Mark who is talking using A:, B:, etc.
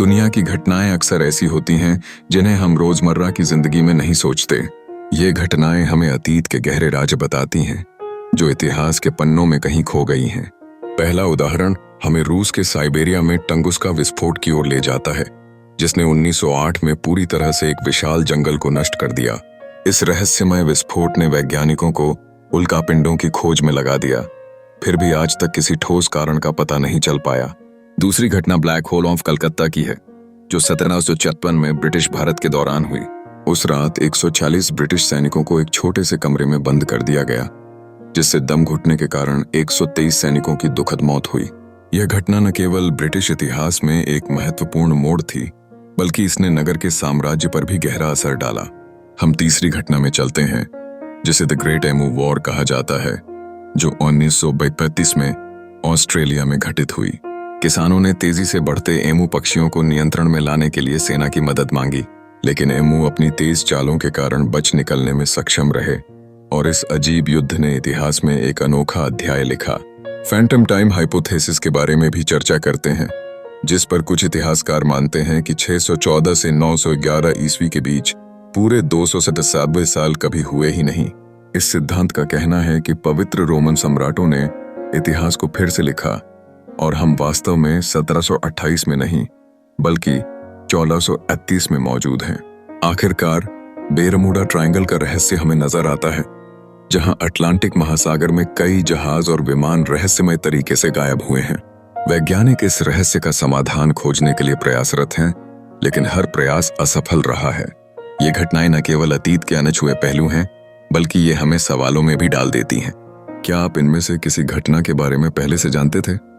A: दुनिया की घटनाएं अक्सर ऐसी होती हैं जिन्हें हम रोजमर्रा की जिंदगी में नहीं सोचते। ये घटनाएं हमें अतीत के गहरे राज बताती हैं जो इतिहास के पन्नों में कहीं खो गई हैं। पहला उदाहरण हमें रूस के साइबेरिया में टंगुस्का विस्फोट की ओर ले जाता है, जिसने 1908 में पूरी तरह से एक विशाल जंगल को नष्ट कर दिया। इस रहस्यमय विस्फोट ने वैज्ञानिकों को उल्कापिंडों की खोज में लगा दिया, फिर भी आज तक किसी ठोस कारण का पता नहीं चल पाया। दूसरी घटना ब्लैक होल ऑफ कलकत्ता की है, जो 1756 में ब्रिटिश भारत के दौरान हुई। उस रात 140 ब्रिटिश सैनिकों को एक छोटे से कमरे में बंद कर दिया गया, जिससे दम घुटने के कारण 123 सैनिकों की दुखद मौत हुई। यह घटना न केवल ब्रिटिश इतिहास में एक महत्वपूर्ण मोड़ थी, बल्कि इसने नगर के साम्राज्य पर भी गहरा असर डाला। हम तीसरी घटना में चलते हैं, जिसे द ग्रेट एमू वॉर कहा जाता है, जो 1935 में ऑस्ट्रेलिया में घटित हुई। किसानों ने तेजी से बढ़ते एमू पक्षियों को नियंत्रण में लाने के लिए सेना की मदद मांगी, लेकिन एमू अपनी तेज चालों के कारण बच निकलने में सक्षम रहे और इस अजीब युद्ध ने इतिहास में एक अनोखा अध्याय लिखा। फैंटम टाइम हाइपोथेसिस के बारे में भी चर्चा करते हैं, जिस पर कुछ इतिहासकार मानते हैं कि 614 से 911 ईस्वी के बीच पूरे 297 साल कभी हुए ही नहीं। इस सिद्धांत का कहना है कि पवित्र रोमन सम्राटों ने इतिहास को फिर से लिखा और हम वास्तव में 1728 में नहीं बल्कि 1438 में मौजूद हैं। आखिरकार बेरमुडा ट्रायंगल का रहस्य हमें नजर आता है, जहां अटलांटिक महासागर में कई जहाज और विमान रहस्यमय तरीके से गायब हुए हैं। वैज्ञानिक इस रहस्य का समाधान खोजने के लिए प्रयासरत हैं, लेकिन हर प्रयास असफल रहा है। ये घटनाएं न केवल अतीत के अनछुए पहलू हैं, बल्कि ये हमें सवालों में भी डाल देती हैं। क्या आप इनमें से किसी घटना के बारे में पहले से जानते थे?